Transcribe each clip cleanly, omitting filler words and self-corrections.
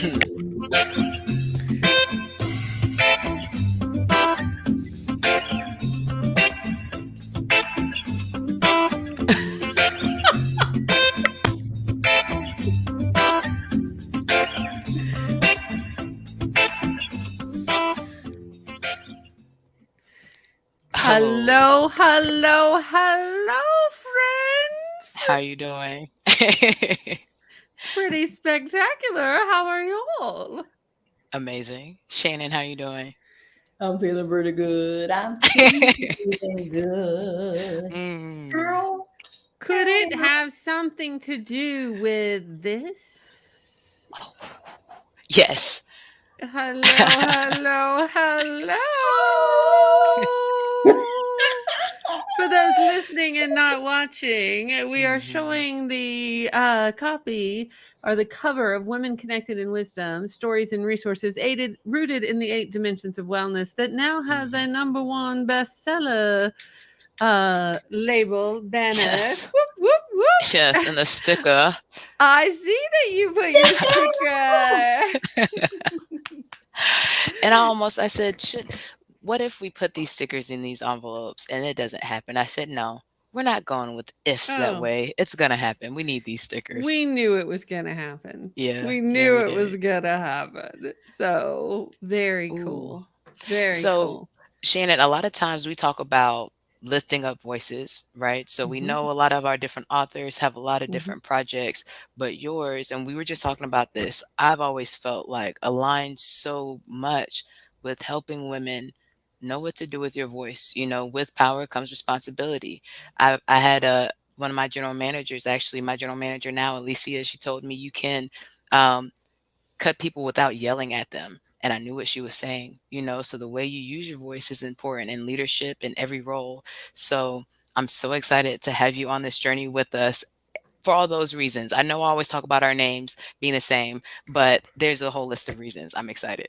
Hello. Hello, hello, hello, friends. How you doing? Pretty spectacular. How are you all? Amazing. Shannon, how you doing? I'm feeling pretty good. I'm feeling good. mm. Ow, Could it ow. have something to do with this? Yes. Hello, hello, hello. For those listening and not watching, we are Mhm. showing the copy or the cover of Women Connected in Wisdom Stories and Resources Rooted in the Eight Dimensions of Wellness that now has a Mhm. number one bestseller label banner. Yes. Whoop, whoop, Yes, whoop. and the sticker. I see that you put your sticker. And I said, what if we put these stickers in these envelopes and it doesn't happen? I said, no, we're not going with ifs that Oh, way. It's gonna happen. We need these we stickers. knew it was gonna happen. Yeah, We yeah, knew we it was did. gonna happen. So very Ooh. cool. Very So, cool. Shannon, a lot of times we talk about lifting up voices, right? So we Mhm, know a lot of our different authors have a lot of mhm. different projects, but yours, and we were just talking about this, I've always felt like aligned so much with helping women know what to do with your voice. With power comes responsibility. I had one of my general managers, actually, my general manager now, Alicia, she told me you can um, cut people without yelling at them. And I knew what she was saying. So the way you use your voice is important in leadership in every role. So I'm so excited to have you on this journey with us for all those reasons. I know I always talk about our names being the same, but there's a whole list of reasons. I'm excited.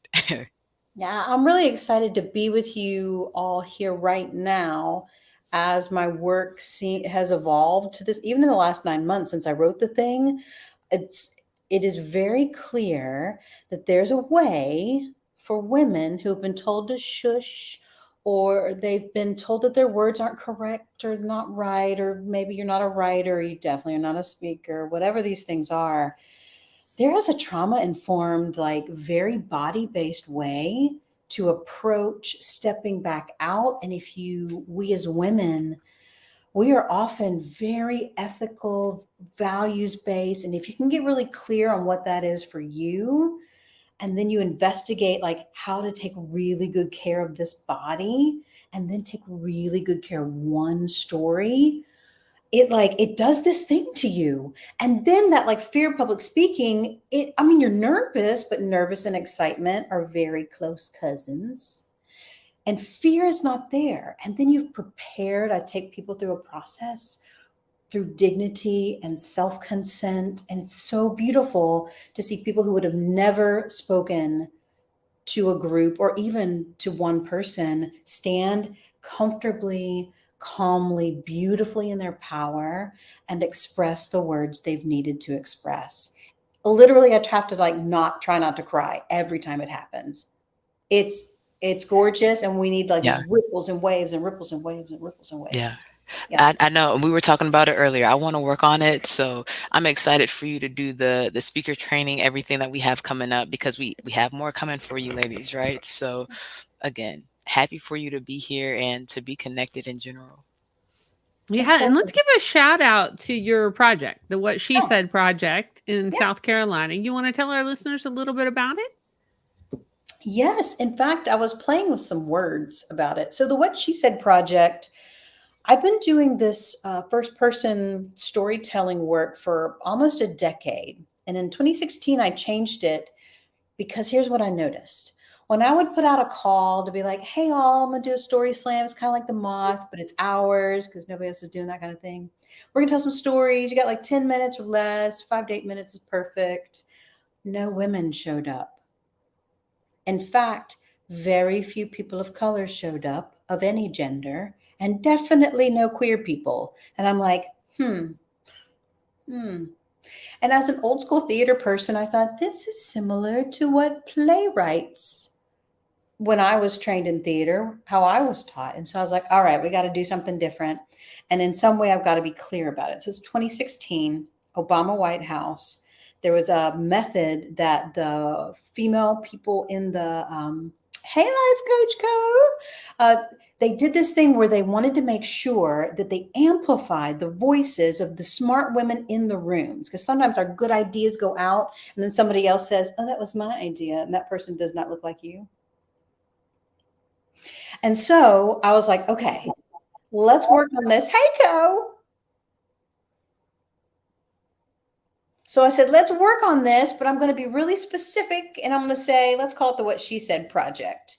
Yeah, I'm really excited to be with you all here right now as my work has evolved to this. Even in the last 9 months since I wrote the thing, it's it is very clear that there's a way for women who've been told to shush, or they've been told that their words aren't correct or not right, or maybe you're not a writer, or you definitely are not a speaker, whatever these things are. There is a trauma informed, like very body based way to approach stepping back out. And we as women, we are often very ethical, values based. And if you can get really clear on what that is for you, and then you investigate like how to take really good care of this body, and then take really good care of one story, it does this thing to you. And then that like fear of public speaking, you're nervous, but nervous and excitement are very close cousins, and fear is not there. And then you've prepared. I take people through a process through dignity and self-consent, and it's so beautiful to see people who would have never spoken to a group or even to one person stand comfortably, calmly, beautifully in their power and express the words they've needed to express. Literally, I have to like not try not to cry every time it happens. It's it's gorgeous, and we need like these Yeah. ripples and waves and ripples and waves and ripples and Yeah. waves. Yeah. I know we were talking about it earlier. I want to work on it. So I'm excited for you to do the speaker training, everything that we have coming up, because we have more coming for you ladies, right? So again, happy for you to be here and to be connected in general. Yeah, It's and such let's a give a shout out to your project, the What She oh, Said project in yeah. South Carolina. You want to tell our listeners a little bit about it? Yes, in fact, I was playing with some words about it. So the What She Said project, I've been doing this first person storytelling work for almost a decade. And in 2016, I changed it because here's what I noticed. When I would put out a call to be like, hey, all, I'm going to do a story slam. It's kind of like the moth, but it's ours because nobody else is doing that kind of thing. We're going to tell some stories. You got like 10 minutes or less, 5 to 8 minutes is perfect. No women showed up. In fact, very few people of color showed up of any gender, and definitely no queer people. And I'm like, hmm, And as an old school theater person, I thought this is similar to what playwrights, when I was trained in theater, how I was taught. And so I was like, all right, we got to do something different. And in some way, I've got to be clear about it. So it's 2016, Obama White House. There was a method that the female people in the Hey Life Coach Co. They did this thing where they wanted to make sure that they amplified the voices of the smart women in the rooms. Because sometimes our good ideas go out and then somebody else says, oh, that was my idea. And that person does not look like you. And so I was like, okay, let's work on this. Hey, Co. So I said, let's work on this, but I'm going to be really specific. And I'm going to say, let's call it the What She Said project.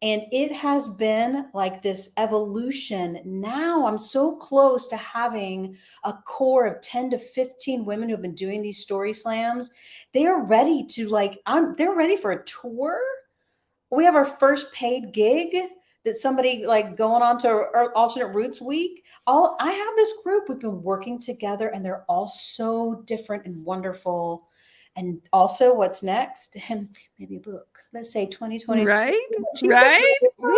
And it has been like this evolution. Now I'm so close to having a core of 10 to 15 women who've been doing these story slams. They are ready to they're ready for a tour. We have our first paid gig that somebody like going on to our alternate routes week. I have this group, we've been working together and they're all so different and wonderful. And also what's next? Maybe a book. Let's say 2023. Right? She Right? said, Woohoo!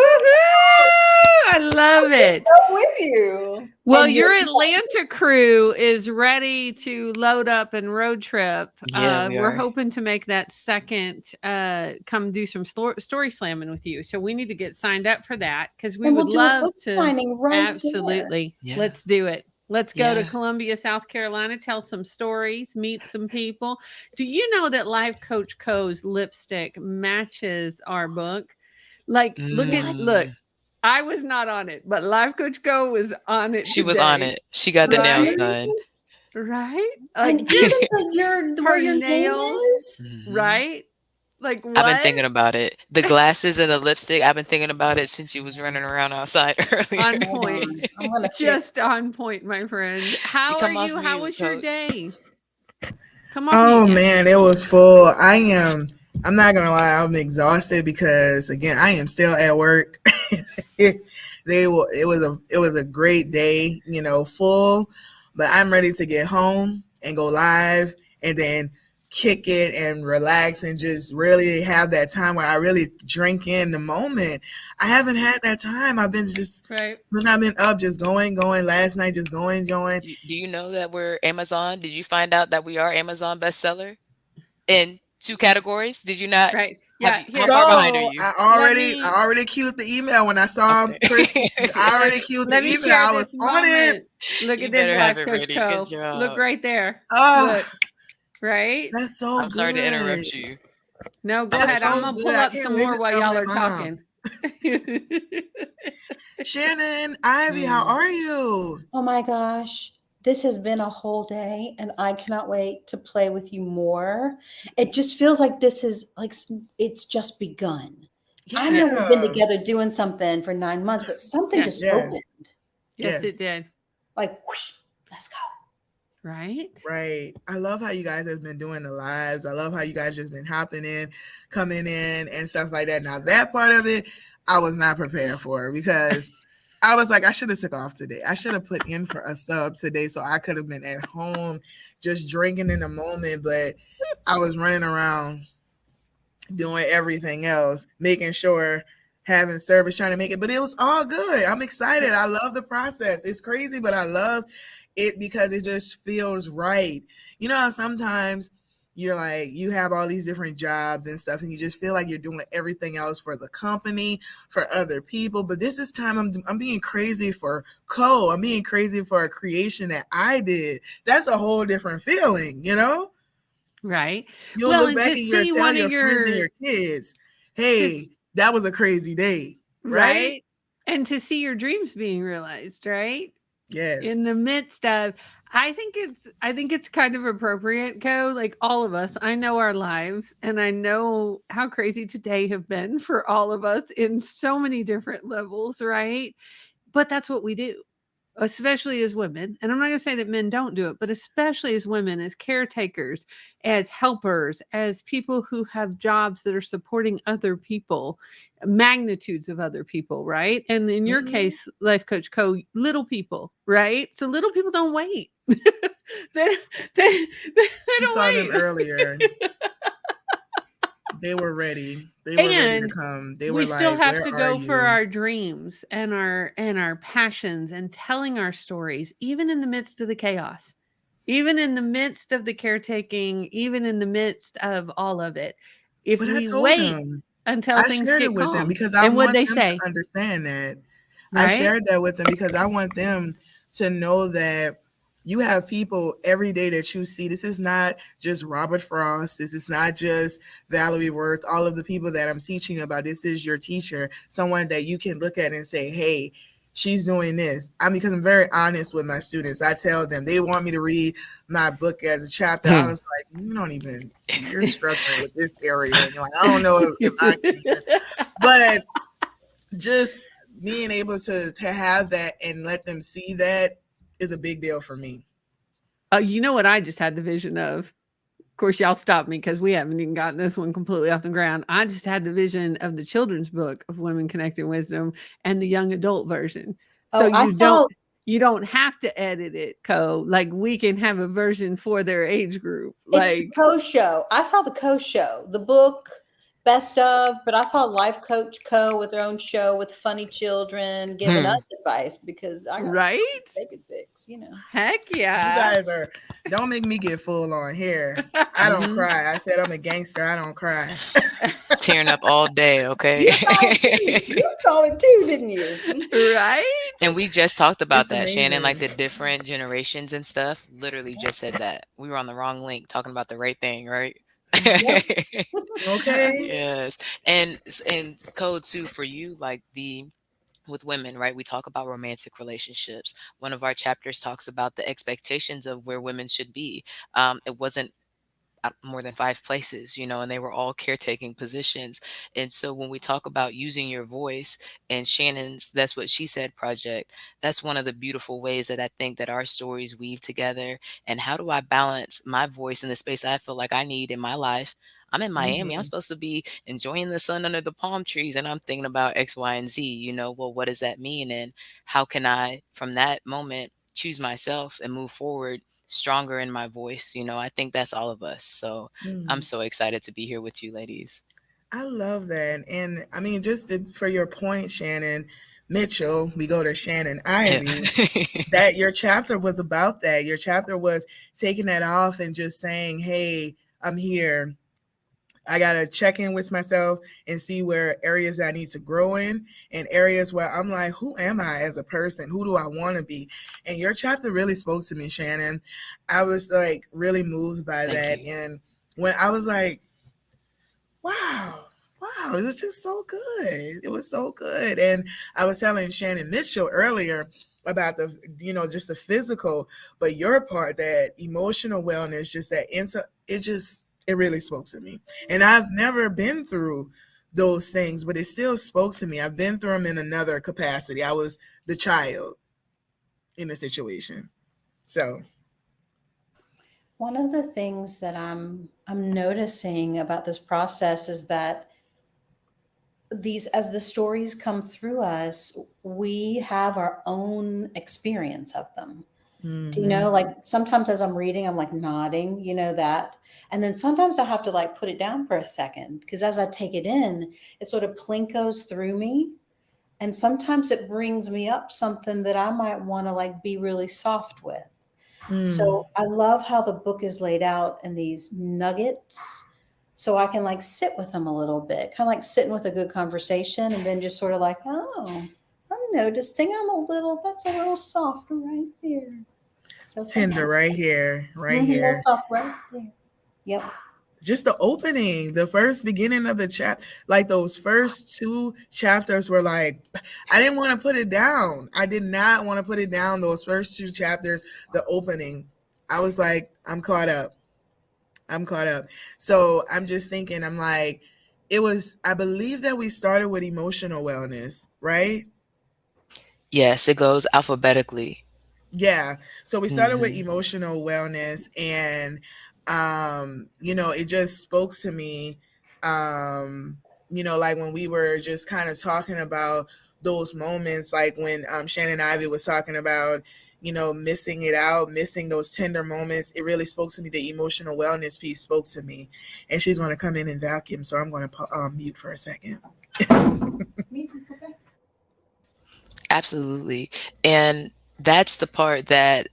I love it. with you. Well, And your Atlanta crew is ready to load up and road trip. Yeah, we We're are. hoping to make that second come do some story slamming with you. So we need to get signed up for that because we and would we'll do a love book to. signing right there. Absolutely. Yeah. Let's do it. Let's go to Yeah. Columbia, South Carolina, tell some stories, meet some people. Do you know that Life Coach Co.'s lipstick matches our book? Like, look, Mm. I was not on it, but Life Coach Co. was on it She today. was on it. She got the nails Right? done. Right? And Like, even where her your name nails, is. Mhm. right? Like, what? I've been thinking about it. The glasses and the lipstick, I've been thinking about it since you was running around outside earlier. On Hold point. on. I'm gonna Just on point, my friend. How are come off you? How mute, was your Coach. day? Come off Oh mute now. man, it was full. I'm not gonna lie, I'm exhausted because again, I am still at work. It was a great day, full, but I'm ready to get home and go live and then kick it and relax and just really have that time where I really drink in the moment. I haven't had that time. I've been just Right. when I've been up just going last night, just going. Do you know that we're Amazon? Did you find out that we are Amazon bestseller in 2 categories? Did you not? Right. Have Yeah. you? How Here. So far behind are I you? Let already me I already queued the email when I saw Okay. Chris. I already queued the let me email. share I this was on it. moment. Look You at this better have Life it Coach ready. Co. Good Look job. right there. Oh, Look. Right? that's so I'm sorry to good. interrupt you. No, go I'm so That's ahead. I'm so sorry. gonna good. pull I up can't some wait more to while tell y'all my are mom. talking. Shannon, Ivy, how Mm. are you? Oh my gosh. This has been a whole day and I cannot wait to play with you more. It just feels like this is like it's just begun. I know we've been Yeah. together doing something for 9 months, but something Yes. just opened. Yes. Yes, Yes. it did. Like, whoosh, let's go. Right? Right. I love how you guys have been doing the lives. I love how you guys just been hopping in, coming in, and stuff like that. Now that part of it, I was not prepared for because I was like, I should have took off today. I should have put in for a sub today so I could have been at home just drinking in the moment. But I was running around doing everything else, making sure having service, trying to make it. But it was all good. I'm excited. I love the process. It's crazy, but I love it because it just feels right. You know how sometimes you're like you have all these different jobs and stuff and you just feel like you're doing everything else for the company, for other people, but this is time I'm being crazy for I'm being crazy for a creation that I did. That's a whole different feeling. Right. You'll Well, look and back to and you'll see tell one of your friends and your your kids, to, hey, that was a crazy day, right? right? And to see your dreams being realized, right? In Yes. the midst of I think it's kind of appropriate, Co. Like all of us, I know our lives and I know how crazy today have been for all of us in so many different levels, right? But that's what we do, especially as women. And I'm not going to say that men don't do it, but especially as women, as caretakers, as helpers, as people who have jobs that are supporting other people, magnitudes of other people, right? And in your Mhm. case, Life Coach Co, little people, right? So little people don't wait. they, they You saw them don't earlier. They were ready. They were wait. ready to And come. They we were still like, have "Where to are go for you?" our dreams and our passions and telling our stories, even in the midst of the chaos, even in the midst of the caretaking, even in the midst of all of it. If But I we told wait them. until I things shared it get with them calm, because I and what want they them to say, understand that. I right? shared that with them because I want them to know that you have people every day that you see. This is not just Robert Frost. This is not just Valerie Worth, all of the people that I'm teaching about. This is your teacher, someone that you can look at and say, hey, she's doing this. I mean, because I'm very honest with my students. I tell them they want me to read my book as a chapter. I Hmm. was like, you don't even, you're struggling with this area. And you're like, I don't know if I can even, but just being able to have that and let them see that is a big deal for me. You know what I just had the vision of? Of course, y'all stop me because we haven't even gotten this one completely off the ground. I just had the vision of the children's book of Women Connecting Wisdom and the young adult version. So Oh, I saw you don't have to edit it, Co. Like we can have a version for their age group. it's the Like, Co Show. I saw the Co Show, the book, best of, but I saw Life Coach Co with their own show with funny children giving Hmm. us advice because I got some right? they could fix. Heck You yeah. guys are, don't make me get full on here. I don't Hmm. cry. I said I'm a gangster. I don't cry. Tearing up all day, okay? You saw it too. You saw it too, didn't you? Right? And we just talked about It's that, Shannon, like amazing. the different generations and stuff. Literally just said that. We were on the wrong link talking about the right thing, right? Yep. Okay. Yes. And code too for you, like the with women, right? We talk about romantic relationships. One of our chapters talks about the expectations of where women should be. It wasn't more than five places, and they were all caretaking positions. And so when we talk about using your voice and Shannon's, that's what she said project, that's one of the beautiful ways that I think that our stories weave together. And how do I balance my voice in the space I feel like I need in my life? I'm in Miami. I'm Hmm. supposed to be enjoying the sun under the palm trees, and I'm thinking about X, Y, and Z. Well, what does that mean? And how can I, from that moment, choose myself and move forward stronger in my voice? I think that's all of us. So I'm Hmm. so excited to be here with you ladies. I love that. And I mean, for your point, Shannon Mitchell, we go to Shannon Yeah. Ivy, that your chapter was about that. Your chapter was taking that off and just saying, hey, I'm here. I got to check in with myself and see where areas I need to grow in and areas where I'm like, who am I as a person? Who do I want to be? And your chapter really spoke to me, Shannon. I was like really moved by Thank that. you. And when I was like, wow, wow, it was just so good. It was so good. And I was telling Shannon Mitchell earlier about just the physical, but your part, that emotional wellness, just it really spoke to me. And I've never been through those things, but it still spoke to me. I've been through them in another capacity. I was the child in the situation. So, One of the things that I'm noticing about this process is that these as the stories come through us, we have our own experience of them. Do you know, mm-hmm, like sometimes as I'm reading, I'm like nodding, that. And then sometimes I have to like put it down for a second because as I take it in, it sort of plinkos through me. And sometimes it brings me up something that I might want to like be really soft with. mm, So I love how the book is laid out in these nuggets. So I can like sit with them a little bit, kind of like sitting with a good conversation and then just sort of like, oh, I'm noticing that's a little softer right there. So it's thank tender you. right here, right That's here. soft right there. Yep. Just the opening, the first beginning of the chap, like those first two chapters were like, I didn't want to put it down. I did not want to put it down. Those first two chapters, the opening, I was like, I'm caught up. I'm caught up. So I'm just thinking, I'm like, I believe that we started with emotional wellness, right? Yes, it goes alphabetically. Yeah. So we started with Hmm. emotional wellness, and it just spoke to me. Um, like when we were just kind of talking about those moments, like when Shannon Ivy was talking about, missing it out, missing those tender moments. It really spoke to me. The emotional wellness piece spoke to me. And she's going to come in and vacuum, so I'm going to mute for a second. Absolutely. And that's the part that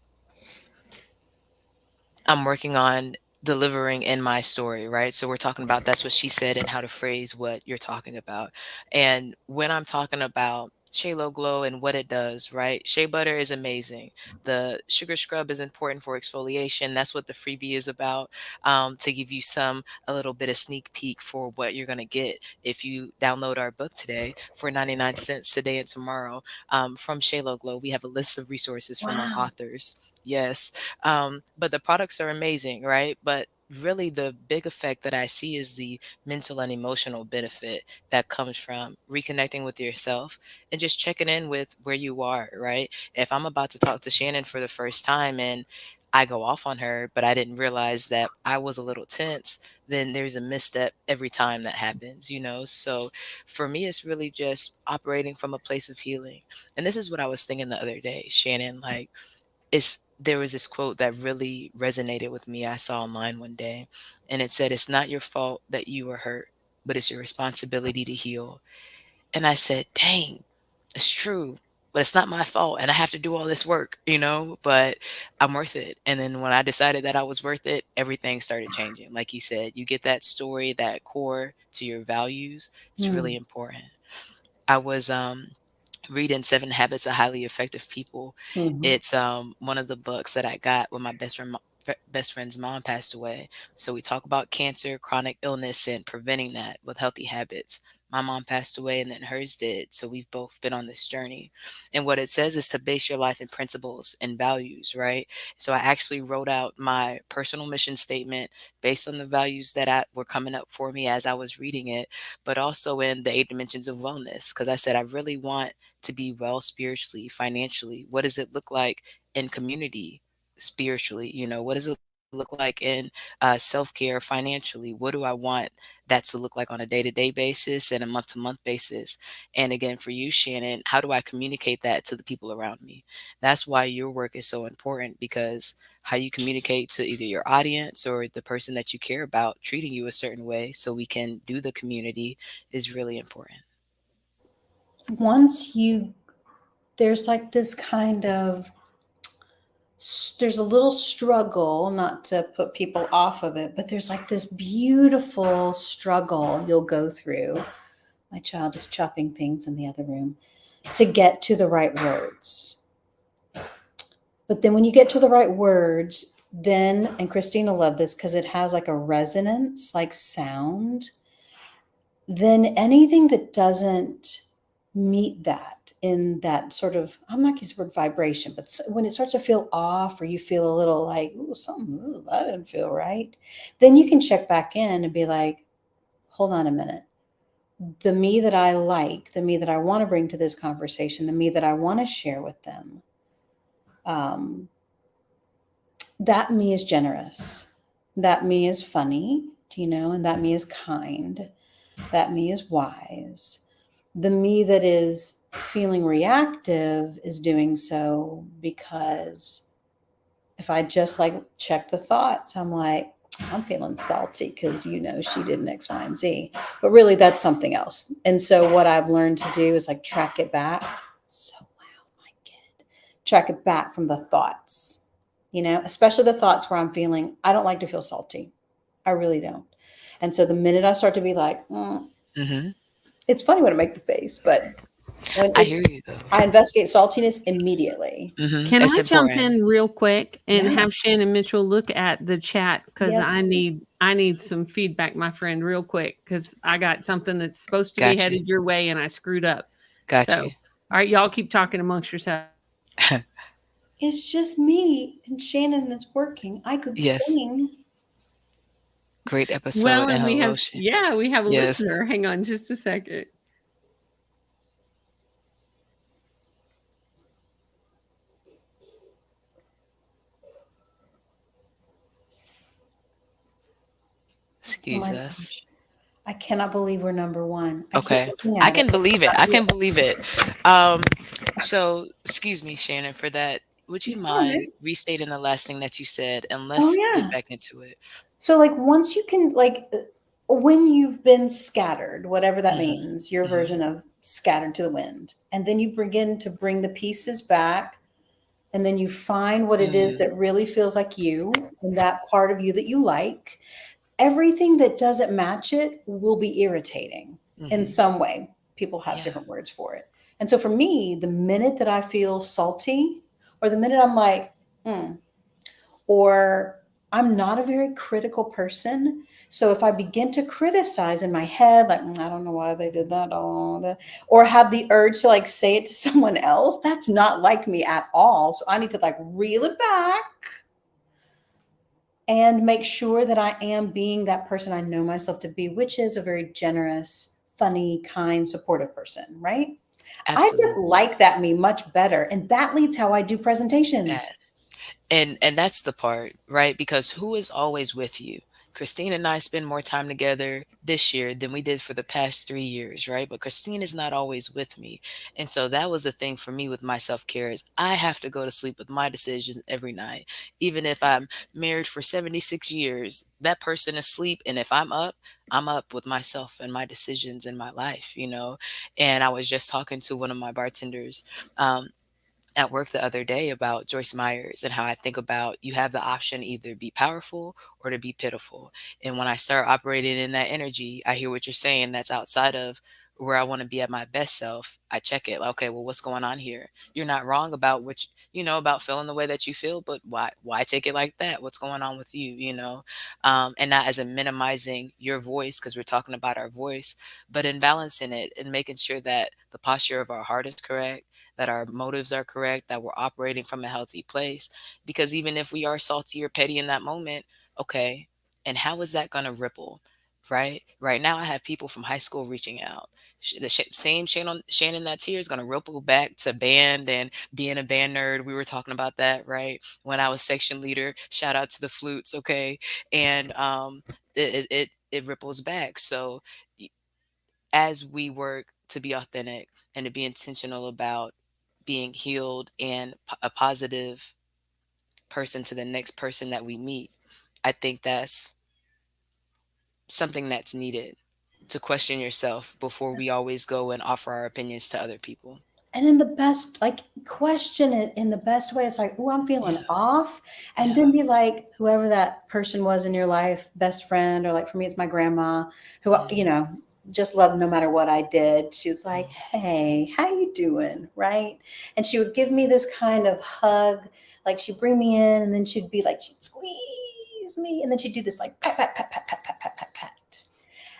I'm working on delivering in my story, right? So we're talking about that's what she said and how to phrase what you're talking about. And when I'm talking about Shea Glow and what it does, right? Shea butter is amazing. The sugar scrub is important for exfoliation. That's what the freebie is about, to give you a little bit of sneak peek for what you're going to get if you download our book today for 99 cents today and tomorrow, from Shea Glow. We have a list of resources from our Wow. authors. Yes. But the products are amazing, right? But really, the big effect that I see is the mental and emotional benefit that comes from reconnecting with yourself and just checking in with where you are, right? If I'm about to talk to Shannon for the first time and I go off on her, but I didn't realize that I was a little tense, then there's a misstep every time that happens, you know? So for me, it's really just operating from a place of healing. And this is what I was thinking the other day, Shannon, like, there was this quote that really resonated with me I saw online one day, and it said, "It's not your fault that you were hurt, but it's your responsibility to heal." And I said, "Dang, it's true, but it's not my fault, and I have to do all this work, you know, but I'm worth it." And then when I decided that I was worth it, everything started changing. Like you said, you get that story, that core to your values. It's really Hmm. important. I was reading Seven Habits of Highly Effective People. Hmm. It's one of the books that I got when my best friend's mom passed away. So we talk about cancer, chronic illness, and preventing that with healthy habits. My mom passed away and then hers did. So we've both been on this journey. And what it says is to base your life in principles and values, right? So I actually wrote out my personal mission statement based on the values that were coming up for me as I was reading it, but also in the 8 dimensions of wellness. Because I said, I really want to be well spiritually, financially. What does it look like in community spiritually? You know, what does it look like in self-care financially? What do I want that to look like on a day-to-day basis and a month-to-month basis? And again, for you, Shannon, how do I communicate that to the people around me? That's why your work is so important, because how you communicate to either your audience or the person that you care about treating you a certain way so we can do the community is really important. Once you, there's like this kind of, there's a little struggle, not to put people off of it, but there's like this beautiful struggle you'll go through. My child is chopping things in the other room to get to the right words. But then when you get to the right words, then, and Christina loved this because it has like a resonance, like sound, then anything that doesn't meet that in that sort of, I'm not using the word vibration, but when it starts to feel off or you feel a little like, ooh, something, ooh, that didn't feel right, then you can check back in and be like, hold on a minute. The me that I like, the me that I want to bring to this conversation, the me that I want to share with them, um, that me is generous. That me is funny, and that me is kind. That me is wise. The me that is feeling reactive is doing so because if I just like check the thoughts, I'm like, I'm feeling salty because she did an X, Y, and Z. But really that's something else. And so what I've learned to do is like track it back. So loud, my kid. Track it back from the thoughts. Especially the thoughts where I'm feeling, I don't like to feel salty. I really don't. And so the minute I start to be like, Hmm. it's funny when I make the face, but when I hear you though. I investigate saltiness immediately. Can It's I jump important. in real quick and Yeah. have Shannon Mitchell look at the chat because Yes. I need some feedback, my friend, real quick because I got something that's supposed to be Got you. headed your way and I screwed up. Got So, you. all right, y'all keep talking amongst yourselves. It's just me and Shannon is working. I could Yes. sing. Great Well, episode. And and we hello, have yeah, we have a yes. listener. Hang on just a second. Oh my Excuse us. gosh. I cannot believe we're number one. I keep Okay. looking I at it. can believe it. I can believe it. Um, so excuse me, Shannon, for that. Would you All mind right. restating the last thing that you said, and Oh let's get yeah. back into it? So like once you can when you've been scattered, whatever that Mhm. means, your Mhm. version of scattered to the wind, and then you begin to bring the pieces back, and then you find what it is Mm. that really feels like you and that part of you that you like. Everything that doesn't match it will be irritating in Mhm. some way. People have Yeah. different words for it. And so for me, the minute that I feel salty, or the minute I'm like, hmm, or I'm not a very critical person. So if I begin to criticize in my head, like, I don't know why they did that, oh, or have the urge to like say it to someone else, that's not like me at all. So I need to like reel it back and make sure that I am being that person I know myself to be, which is a very generous, funny, kind, supportive person, right? I just Absolutely. like that me much better. And that leads how I do That. presentations. And that's the part, right? Because who is always with you? Christine and I spend more time together this year than we did for the past 3 years, right? But Christine is not always with me. And so that was the thing for me with my self-care is I have to go to sleep with my decisions every night. Even if I'm married for 76 years, that person is asleep. And if I'm up with myself and my decisions in my life. And I was just talking to one of my bartenders. At work the other day about Joyce Myers and how I think about you have the option to either be powerful or to be pitiful. And when I start operating in that energy, I hear what you're saying that's outside of where I want to be at my best self. I check it. Like, okay, well, what's going on here? You're not wrong about about feeling the way that you feel, but why take it like that? What's going on with you? And not as a minimizing your voice, because we're talking about our voice, but in balancing it and making sure that the posture of our heart is correct, that our motives are correct, that we're operating from a healthy place. Because even if we are salty or petty in that moment, okay, and how is that going to ripple? Right? Right now, I have people from high school reaching out. The same Shannon that's here is going to ripple back to band and being a band nerd. We were talking about that, right? When I was section leader, shout out to the flutes, okay? And it ripples back. So as we work to be authentic and to be intentional about being healed and a positive person to the next person that we meet, I think that's something that's needed to question yourself before we always go and offer our opinions to other people. And in the best, like, question it in the best way. It's like, oh, I'm feeling Yeah. off. And Yeah. then be like, whoever that person was in your life, best friend, or like for me, it's my grandma, who, Mm, just loved no matter what I did. She was like, mm, hey, how you doing? Right. And she would give me this kind of hug. Like she'd bring me in and then she'd be like, she'd squeeze me. And then she'd do this like pat, pat, pat, pat, pat, pat, pat, pat, pat.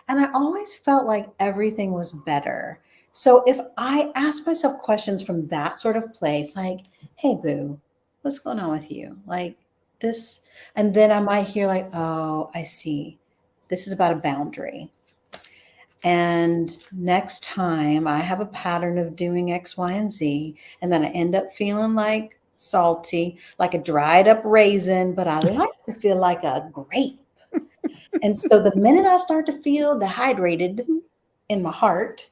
And I always felt like everything was better. So if I ask myself questions from that sort of place, like, hey, boo, what's going on with you? Like this. And then I might hear, like, oh, I see. This is about a boundary. And next time I have a pattern of doing X, Y, and Z, and then I end up feeling like salty, like a dried up raisin, but I like to feel like a grape. And so the minute I start to feel dehydrated in my heart,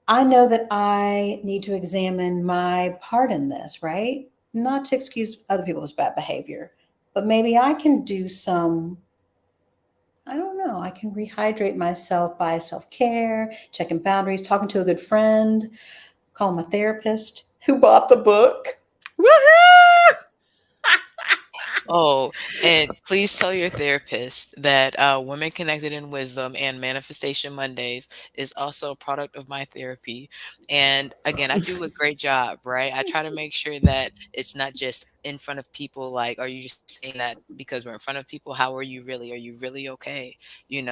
I know that I need to examine my part in this, right? Not to excuse other people's bad behavior, but maybe I can do some, I don't know, I can rehydrate myself by self care, checking boundaries, talking to a good friend, calling my therapist who bought the book. Woohoo! Oh, and please tell your therapist that Women Connected in Wisdom and Manifestation Mondays is also a product of my therapy. And again, I do a great job, right? I try to make sure that it's not just in front of people. Like, are you just saying that because we're in front of people? How are you really? Are you really okay? And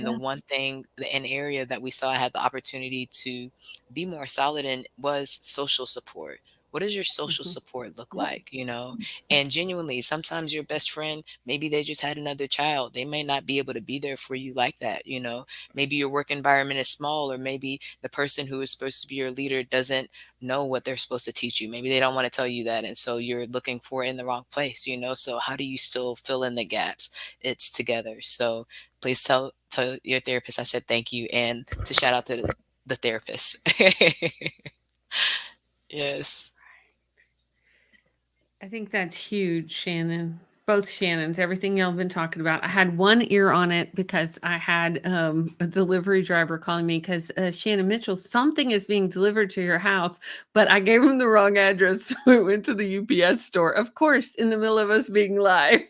the Yeah. one thing, an area that we saw I had the opportunity to be more solid in was social support. What does your social Mhm. support look Yeah. like? And genuinely, sometimes your best friend, maybe they just had another child. They may not be able to be there for you like that. Maybe your work environment is small, or maybe the person who is supposed to be your leader doesn't know what they're supposed to teach you. Maybe they don't want to tell you that. And so you're looking for it in the wrong place. So how do you still fill in the gaps? It's together. So please tell your therapist I said thank you, and to shout out to the therapist. Yes. I think that's huge, Shannon. Both Shannons, everything y'all have been talking about. I had one ear on it because I had a delivery driver calling me because Shannon Mitchell, something is being delivered to your house, but I gave him the wrong address. So we went to the UPS store, of course, in the middle of us being live.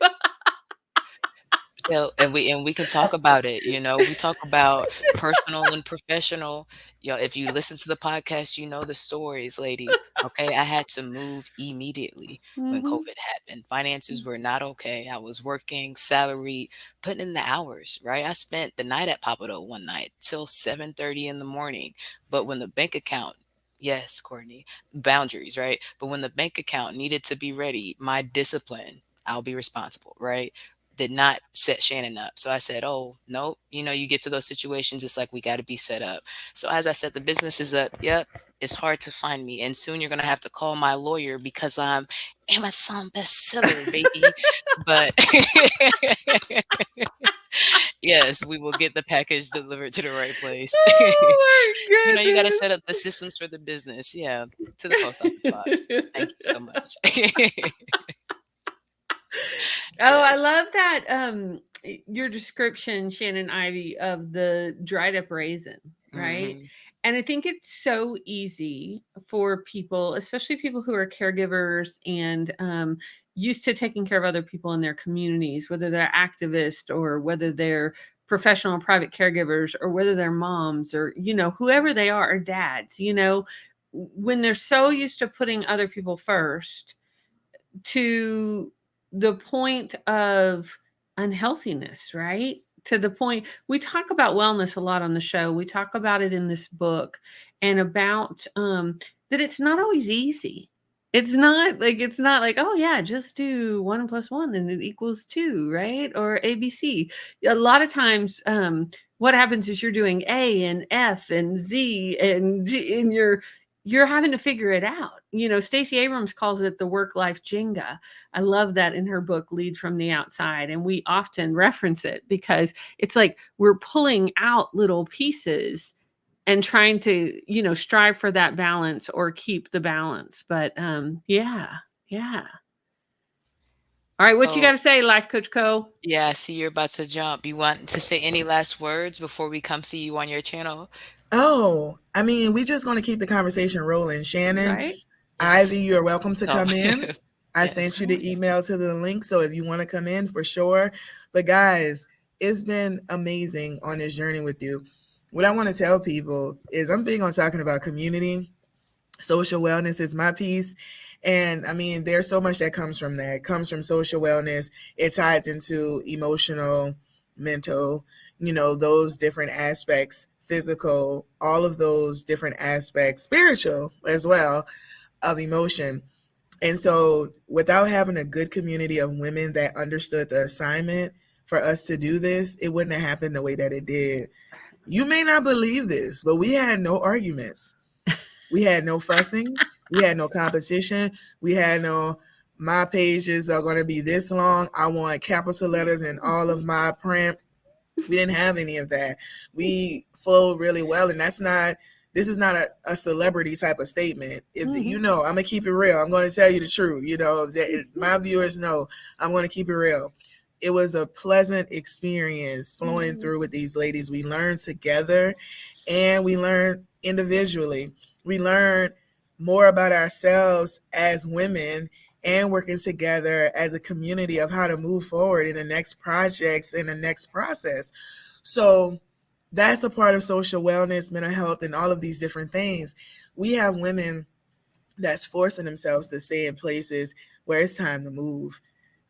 So, and we can talk about it, we talk about personal and professional. If you listen to the podcast, you know the stories, ladies. Okay, I had to move immediately when Mhm. COVID happened. Finances were not okay. I was working, salary, putting in the hours, right? I spent the night at Papado one night till 7:30 in the morning. But when the bank account Yes, Courtney, boundaries, right? But when the bank account needed to be ready, my discipline, I'll be responsible, right? Did not set Shannon up. So I said, "Oh, nope." You get to those situations, it's like we got to be set up. So as I said, the business is up. Yep. It's hard to find me. And soon you're going to have to call my lawyer because I'm Amazon bestseller, baby. But yes, we will get the package delivered to the right place. Oh my You got to goodness. set up the systems for the business. Yeah. To the post office box. Thank you so much. Oh, I Yes. love that, your description, Shannon Ivy, of the dried up raisin, right? Hmm. And I think it's so easy for people, especially people who are caregivers and used to taking care of other people in their communities, whether they're activists or whether they're professional and private caregivers or whether they're moms or, whoever they are, or dads, when they're so used to putting other people first to the point of unhealthiness, right? To the point we talk about wellness a lot on the show. We talk about it in this book and about that it's not always easy. It's not like, oh yeah, just do 1 plus 1 and it equals 2, right? Or ABC. A lot of times, what happens is you're doing A and F and Z and G, and you're having to figure it out. Stacey Abrams calls it the work life Jenga. I love that in her book, Lead from the Outside. And we often reference it because it's like we're pulling out little pieces and trying to, strive for that balance or keep the balance. But yeah, yeah. All right, what you got Oh, to say, Life Coach Co? yeah, I see you're about to jump. You want to say any last words before we come see you on your channel? Oh, I mean, we just going to keep the conversation rolling. Shannon, Right? Ivy, Yes. you're welcome to Oh, come in. I sent yes. you the email to the link, so if you want to come in, for sure. But guys, it's been amazing on this journey with you. What I want to tell people is I'm big on talking about community. Social wellness is my piece. And I mean, there's so much that comes from that. It comes from social wellness. It ties into emotional, mental, those different aspects, physical, all of those different aspects, spiritual as well, of emotion. And so, without having a good community of women that understood the assignment for us to do this, it wouldn't have happened the way that it did. You may not believe this, but we had no arguments. We had no fussing. We had no competition. We had no, my pages are going to be this long. I want capital letters in all of my print. We didn't have any of that. We flowed really well. And this is not a celebrity type of statement. If Mhm. I'm going to keep it real. I'm going to tell you the truth. My viewers know I'm going to keep it real. It was a pleasant experience flowing through with these ladies. We learned together and we learned individually. We learned more about ourselves as women and working together as a community of how to move forward in the next projects in the next process. So that's a part of social wellness, mental health, and all of these different things. We have women that's forcing themselves to stay in places where it's time to move.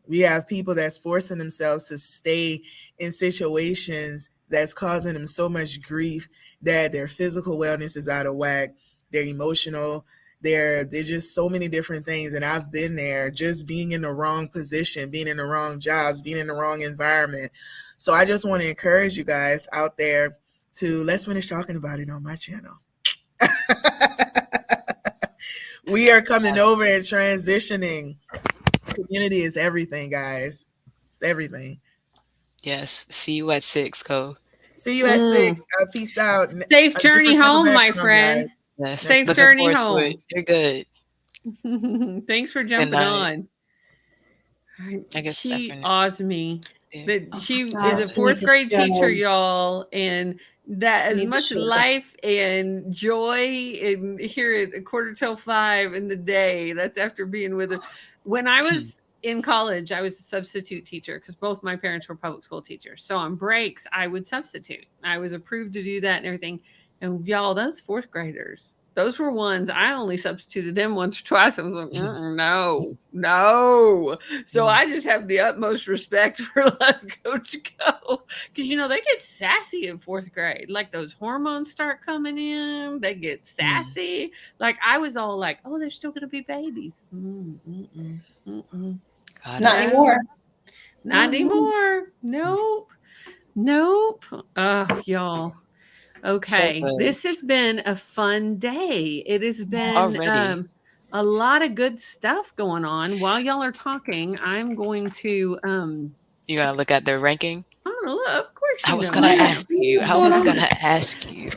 We have people that's forcing themselves to stay in situations that's causing them so much grief that their physical wellness is out of whack, their emotional, they're just so many different things. And I've been there, just being in the wrong position, being in the wrong jobs, being in the wrong environment. So I just want to encourage you guys out there to let's finish talking about it on my channel. We are coming over and transitioning. Community is everything, guys. It's everything. Yes. See you at 6, Co. See you at Mm. 6. Peace out. Safe A journey different type of home, my background, guys. friend. Yes. Next Safe Looking time. journey forward to it. home. You're good. Thanks for Good jumping night. on. I guess it's She afternoon. awes me Yeah. that Oh she my is God, a she needs fourth a grade teacher, show. y'all, and that She as needs a much show. life and joy and here at 4:45 in the day. That's after being with her. When I was in college, I was a substitute teacher because both my parents were public school teachers. So on breaks, I would substitute. I was approved to do that and everything. And y'all, those fourth graders, those were ones I only substituted them once or twice. I was like, no, no. So I just have the utmost respect for letting Coach go because they get sassy in fourth grade. Like those hormones start coming in, they get sassy. Like I was all like, oh, they're still gonna be babies. Got Not it. No, anymore. not Not anymore. anymore. Nope. Nope. Y'all. So Okay, good. this has been a fun day. It has been Already. a lot of good stuff going on. While y'all are talking, I'm going to You gotta look at their ranking. I don't know, of course I you was know gonna I Yeah. am. ask you. What's I going was on? gonna ask you.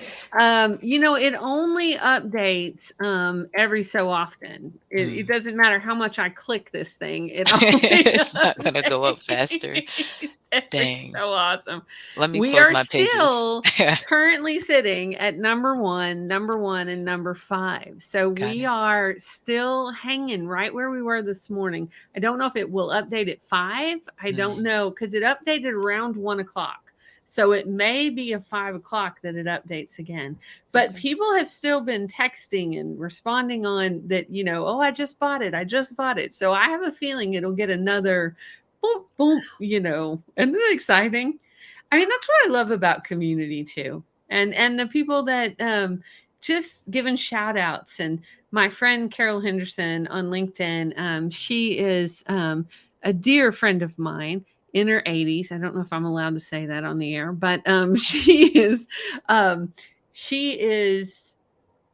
It only updates every so often. It Mm. doesn't matter how much I click this thing, it only It's not gonna go up faster. updates every Dang. so awesome. Let me We close are my pages. still currently sitting at number one, and number 5. So Got we it. are still hanging right where we were this morning. I don't know if it will update at 5. I don't Mm. know because it updated around 1 o'clock. So it may be a 5 o'clock that it updates again. But Okay. people have still been texting and responding on that, oh, I just bought it. I just bought it. So I have a feeling it'll get another boom, boom, Isn't that exciting? I mean, that's what I love about community too. And the people that just giving shout outs. And my friend Carol Henderson on LinkedIn, she is a dear friend of mine in her 80s. I don't know if I'm allowed to say that on the air, but um, she is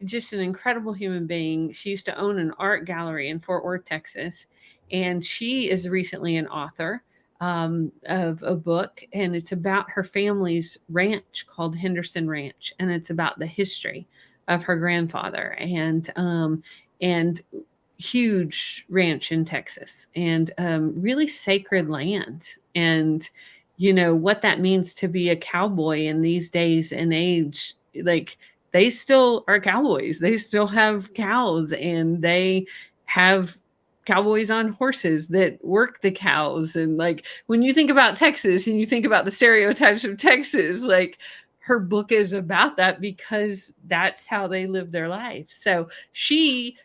just an incredible human being. She used to own an art gallery in Fort Worth, Texas, and she is recently an author of a book, and it's about her family's ranch called Henderson Ranch, and it's about the history of her grandfather and huge ranch in Texas, and really sacred land, and what that means to be a cowboy in these days and age. Like they still are cowboys. They still have cows and they have cowboys on horses that work the cows. And like when you think about Texas and you think about the stereotypes of Texas, like her book is about that because that's how they live their life. So she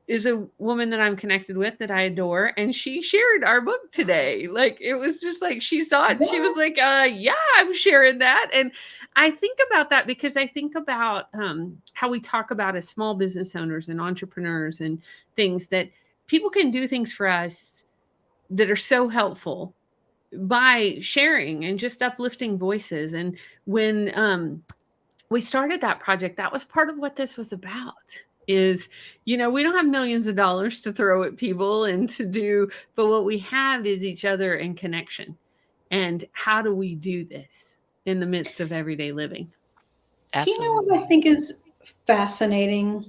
is a woman that I'm connected with that I adore, and she shared our book today. Like it was just like she saw it and she was like, yeah, I'm sharing that. And I think about that because I think about how we talk about as small business owners and entrepreneurs and things that people can do things for us that are so helpful by sharing and just uplifting voices. And when we started that project, that was part of what this was about. Is we don't have millions of dollars to throw at people and to do, but what we have is each other and connection. And how do we do this in the midst of everyday living? Do you know what I Absolutely. think is fascinating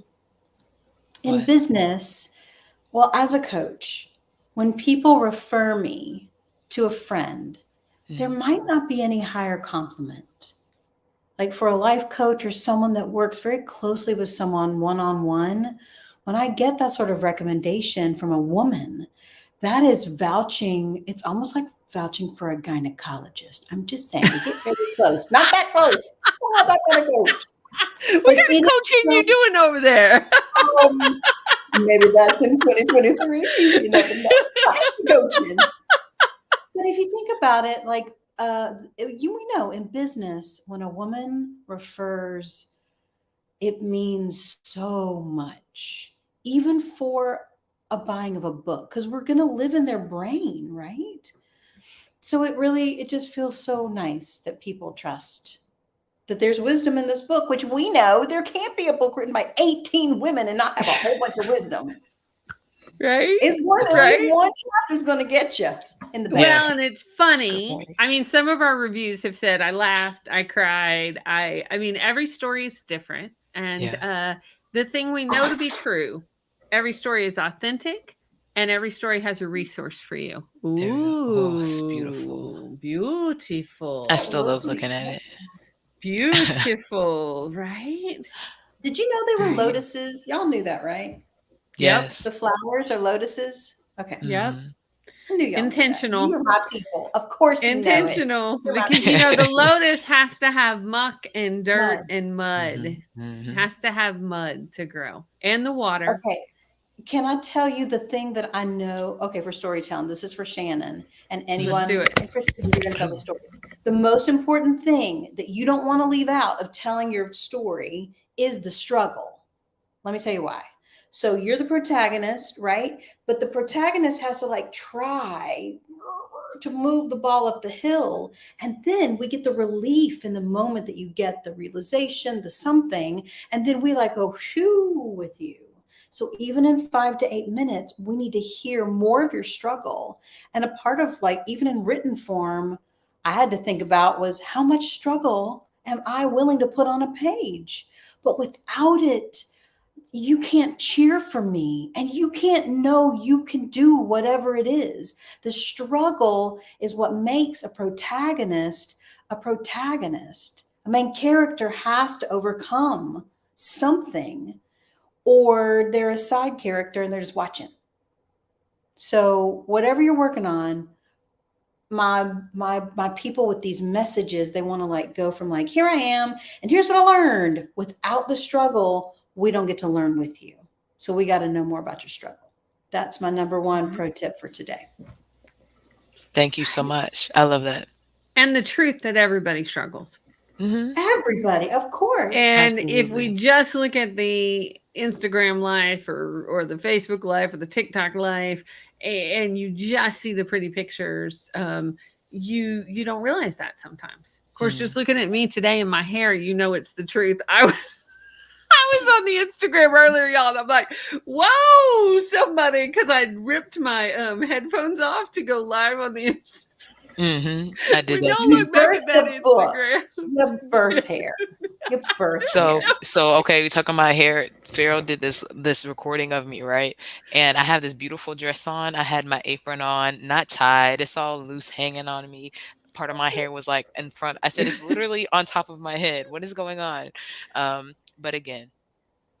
in What? business? Well, as a coach, when people refer me to a friend, there Mm. might not be any higher compliment. Like for a life coach or someone that works very closely with someone one on one, when I get that sort of recommendation from a woman, that is vouching. It's almost like vouching for a gynecologist. I'm just saying, we get very close. Not that close. Not that kind of close. What But kind it of is coaching you so, doing over there? um, maybe that's in 2023. You never know. Spicy coaching. But if you think about it, like we know in business, when a woman refers, it means so much, even for a buying of a book, because we're going to live in their brain, right? So it just feels so nice that people trust that there's wisdom in this book, which we know there can't be a book written by 18 women and not have a whole bunch of wisdom. Right? It's one at least Right? one chapter is going to get you in the Yeah. bank. Well, and it's That's a good funny. point. I mean, some of our reviews have said I laughed, I cried. I mean, every story is different. And Yeah. the thing we know to be true every story is authentic and every story has a resource for you. There we go. Oh, it's beautiful. Ooh, I Oh, still beautiful. love those leaves. looking at it. Beautiful, right? Did you know they were Very. lotuses? Y'all knew that, right? Yep. The Yes. flowers are lotuses. Okay, Yep. Hmm. I knew y'all knew that. You Intentional. are my people. Of course, you know it. Intentional, You're my because people. the lotus has to have muck and dirt Mud. and mud. Hmm. It Hmm. has to have mud to grow and the water. Okay. Can I tell you the thing that I know? Okay, for storytelling, this is for Shannon and Let's do anyone. it. And Christine, you're going to tell the story. The most important thing that you don't want to leave out of telling your story is the struggle. Let me tell you why. So you're the protagonist, right? But the protagonist has to like try to move the ball up the hill. And then we get the relief in the moment that you get the realization, the something. And then we like go, whew, with you. So even in 5 to 8 minutes, we need to hear more of your struggle. And a part of like, even in written form, I had to think about was how much struggle am I willing to put on a page? But without it, you can't cheer for me and you can't know you can do whatever it is. The struggle is what makes a protagonist a protagonist. A main character has to overcome something, or they're a side character and they're just watching. So whatever you're working on, my people with these messages, they want to like go from like, here I am and here's what I learned. Without the struggle, we don't get to learn with you. So we got to know more about your struggle. That's my number one Right. pro tip for today. Thank you so much. I love that. And the truth that everybody struggles. Hmm. Everybody, of course. And if we Absolutely. just look at the Instagram life or the Facebook life or the TikTok life, and you just see the pretty pictures, you don't realize that sometimes. Of course, Mm. just looking at me today and my hair, it's the truth. I was on the Instagram earlier, y'all, and I'm like, whoa, somebody, because I ripped my headphones off to go live on the Instagram. I did When that y'all You too. look back birth at that the book. Instagram, You have birth hair. You have birth So hair. so okay, we talking about hair. Pharaoh did this recording of me, right? And I have this beautiful dress on. I had my apron on, not tied. It's all loose hanging on me. Part of my hair was like in front. I said it's literally on top of my head. What is going on? But again,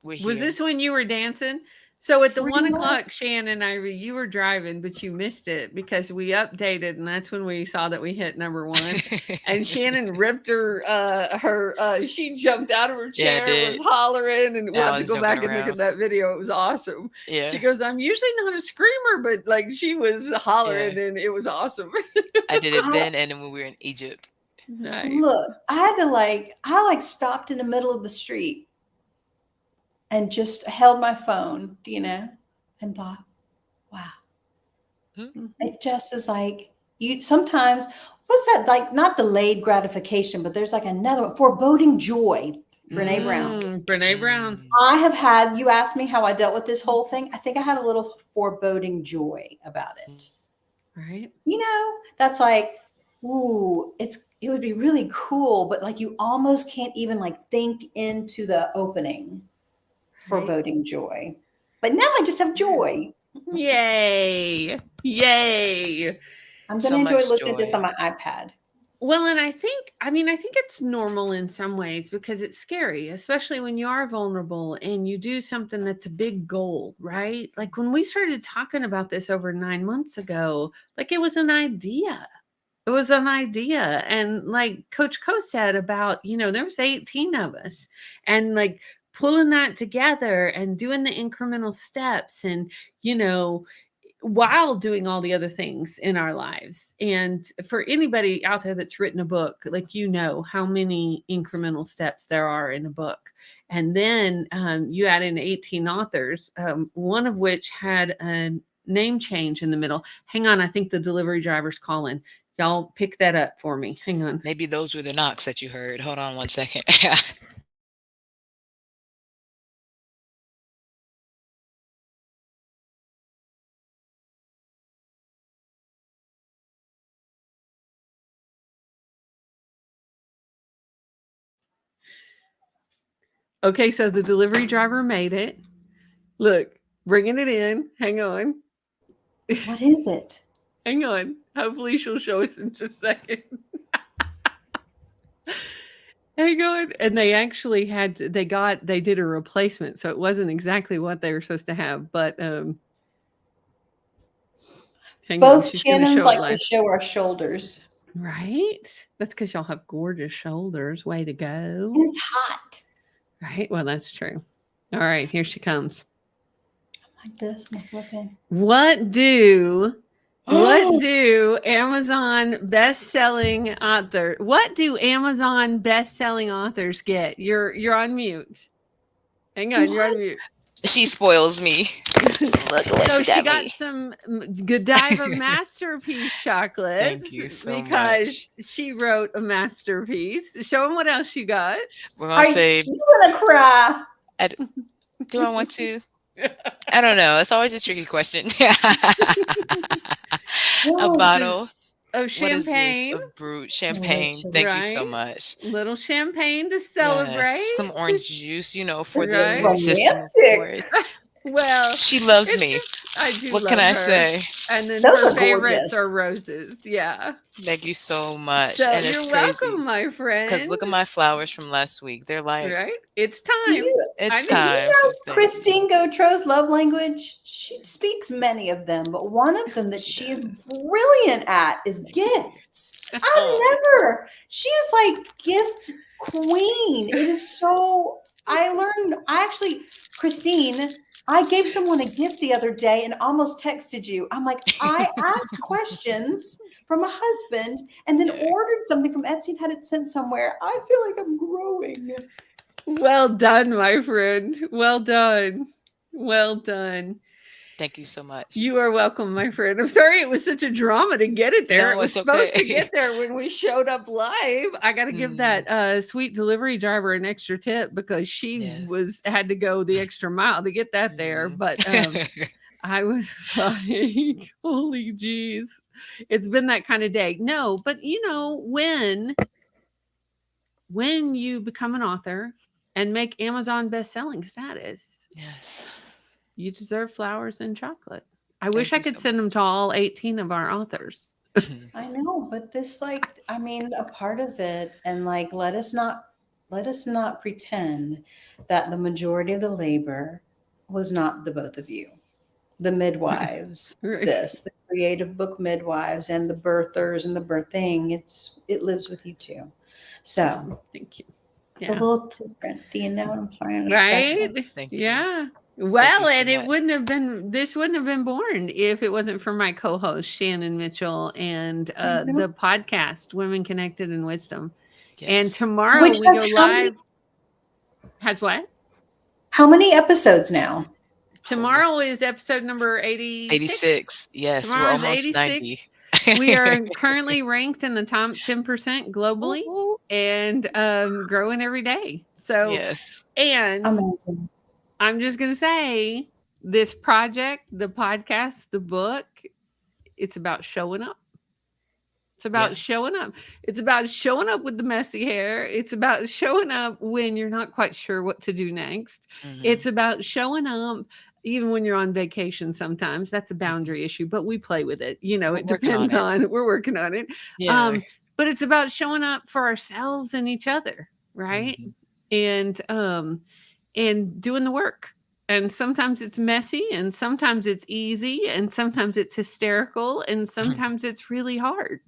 we're was here. this when you were dancing? So at the Pretty one much. o'clock, Shannon, you were driving, but you missed it because we updated, and that's when we saw that we hit number one. And Shannon ripped she jumped out of her Yeah, I chair, was did. hollering, and we'll I have to was go jumping back and look at around. that video. It was awesome. Yeah, She goes, "I'm usually not a screamer, but like she was yeah. hollering, and it was awesome." I did it I then and then when we were in Egypt. Nice. look, I had to like, I like stopped in the middle of the street and just held my phone, and thought, wow, Hmm? Mhm. it just is like you sometimes, what's that like, not delayed gratification, but there's like another one, foreboding joy. Brene Brown. Brene Brown. Mm. I have had, you asked me how I dealt with this whole thing. I think I had a little foreboding joy about it. Right. That's like, ooh, it would be really cool, but like you almost can't even like think into the opening. Right. Foreboding joy. But now I just have joy. Yay. Yay. I'm going So to enjoy much looking at this joy. on my iPad. Well, and I think it's normal in some ways because it's scary, especially when you are vulnerable and you do something that's a big goal, right? Like when we started talking about this over 9 months ago, like it was an idea. It was an idea. And like Coach Co said about, there was 18 of us and like pulling that together and doing the incremental steps and, you know, while doing all the other things in our lives. And for anybody out there that's written a book, like how many incremental steps there are in a book. And then you add in 18 authors, one of which had a name change in the middle. Hang on, I think the delivery driver's calling. Y'all pick that up for me. Hang on. Maybe those were the knocks that you heard. Hold on one second. Okay, so the delivery driver made it. Look, Bringing it in. Hang on. What is it? Hang on. Hopefully she'll show us in just a second. Hang on. And they actually they did a replacement, so it wasn't exactly what they were supposed to have, but hang on, Both she's gonna Shannons show it like to live. show our shoulders. Right? That's because y'all have gorgeous shoulders. Way to go. And it's hot. Right? Well, that's true. All right, here she comes. Like this. I'm looking. What do Amazon best-selling authors get? You're on mute. Hang on, you're on mute. She spoils me. Look at what So she got me. some Godiva masterpiece chocolates. Thank you so because much. she wrote a masterpiece. Show them what else you got. We're gonna say. You gonna cry? Do I want to? I don't know. It's always a tricky question. A bottle of champagne. What is this? Of brut champagne. Thank you so much. Little champagne to celebrate. Yes. Some orange juice, for This the is immune system, of romantic. course. Well, She loves me. I do. What love can I her. say? And then Those her are favorites gorgeous. are roses. Yeah. Thank you so much. So and it's you're crazy welcome, my friend. because look at my flowers from last week. They're like, right. It's time. it's I know. time. You know, so thank Christine Gautro's love language, she speaks many of them, but one of them that she is brilliant at is gifts. She is like gift queen. It is so, Christine, I gave someone a gift the other day and almost texted you. I'm like, I asked questions from a husband and then ordered something from Etsy and had it sent somewhere. I feel like I'm growing. Well done, my friend. Well done. Well done. Thank you so much. You are welcome, my friend. I'm sorry it was such a drama to get it there. No, it was it's supposed to okay. get there when we showed up live. I got to give that sweet delivery driver an extra tip because she had to go the extra mile to get that there. But I was like, holy jeez. It's been that kind of day. No, but when you become an author and make Amazon best-selling status, you deserve flowers and chocolate. I wish I could send them to all 18 of our authors. I know, but this, a part of it, and let us not pretend that the majority of the labor was not the both of you, the midwives, the creative book midwives, and the birthers and the birthing. It lives with you too. So thank you. It's a little different. Do you know what I'm trying to Right? Thank you. Yeah. Well, and so it wouldn't have been born if it wasn't for my co-host Shannon Mitchell and the podcast Women Connected in Wisdom. Yes. And tomorrow we go live. Has what? How many episodes now? Tomorrow is episode number 86. 86. Yes, Tomorrow's we're almost 86. 90. We are currently ranked in the top 10% globally and growing every day. So, and amazing. I'm just going to say this project, the podcast, the book, it's about showing up. It's about showing up. It's about showing up with the messy hair. It's about showing up when you're not quite sure what to do next. It's about showing up even when you're on vacation sometimes. That's a boundary issue, but we play with it. It depends on, we're working on it. Yeah. But it's about showing up for ourselves and each other, right? And doing the work. And sometimes it's messy and sometimes it's easy and sometimes it's hysterical and sometimes it's really hard,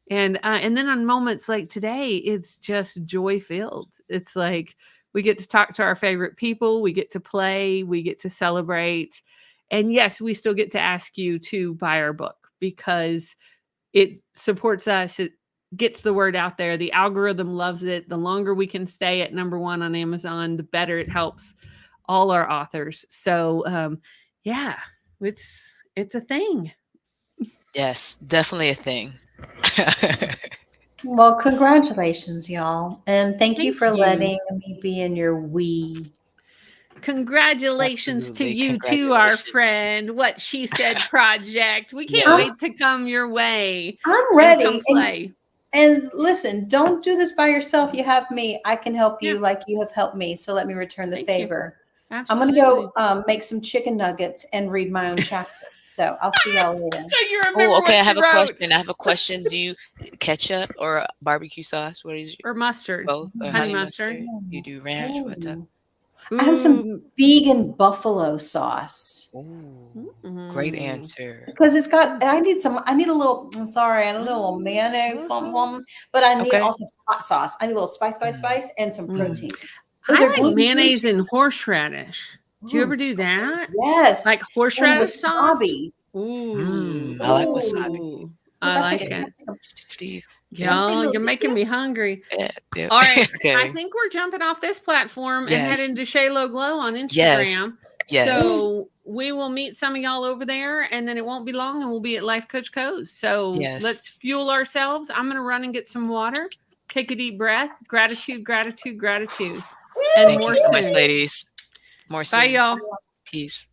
And then on moments like today, it's just joy filled. It's like we get to talk to our favorite people, we get to play, we get to celebrate. And yes, we still get to ask you to buy our book because it supports us. It gets the word out there. The algorithm loves it. The longer we can stay at number one on Amazon, the better it helps all our authors. So it's a thing. Yes, definitely a thing. Well, congratulations, y'all. And thank you for letting me be in your we. Congratulations to you too, our friend. What She Said project. We can't wait to come your way. I'm ready. Come play. And listen, don't do this by yourself. You have me. I can help you like you have helped me. So let me return the favor. I'm gonna Absolutely. go make some chicken nuggets and read my own chapter. So I'll see y'all later. So you Oh, remember okay. what I she have a wrote. question. I have a question. Do you ketchup or barbecue sauce? What is Or mustard. both or Honey honey mustard. mustard? You do ranch? What's up? Oh, I have some Ooh. vegan buffalo sauce Ooh, great Mm. answer. because it's got. I need some. I need a little. I'm sorry, I need a little mayonnaise, something. But I need Okay. also hot sauce. I need a little Mm, and some Mm. protein. Oh, they're I like gluten free mayonnaise too. and horseradish. Do you ever do that? Like Yes, and horseradish sauce? wasabi. I like Ooh, wasabi. Ooh. look, I I take like a Okay. it. capsicum. Steve. I just Yes. need a Y'all, little. you're making me hungry. Yeah. Yeah. All right. I Okay. think we're jumping off this platform and Yes. heading to Shaylo Glow on Yes. Instagram. Yes. So we will meet some of y'all over there, and then it won't be long, and we'll be at Life Coach Co's. So Yes. let's fuel ourselves. I'm going to run and get some water. Take a deep breath. Gratitude, gratitude, gratitude. And Thank you more so much, soon. ladies. More Bye, soon. y'all. Peace.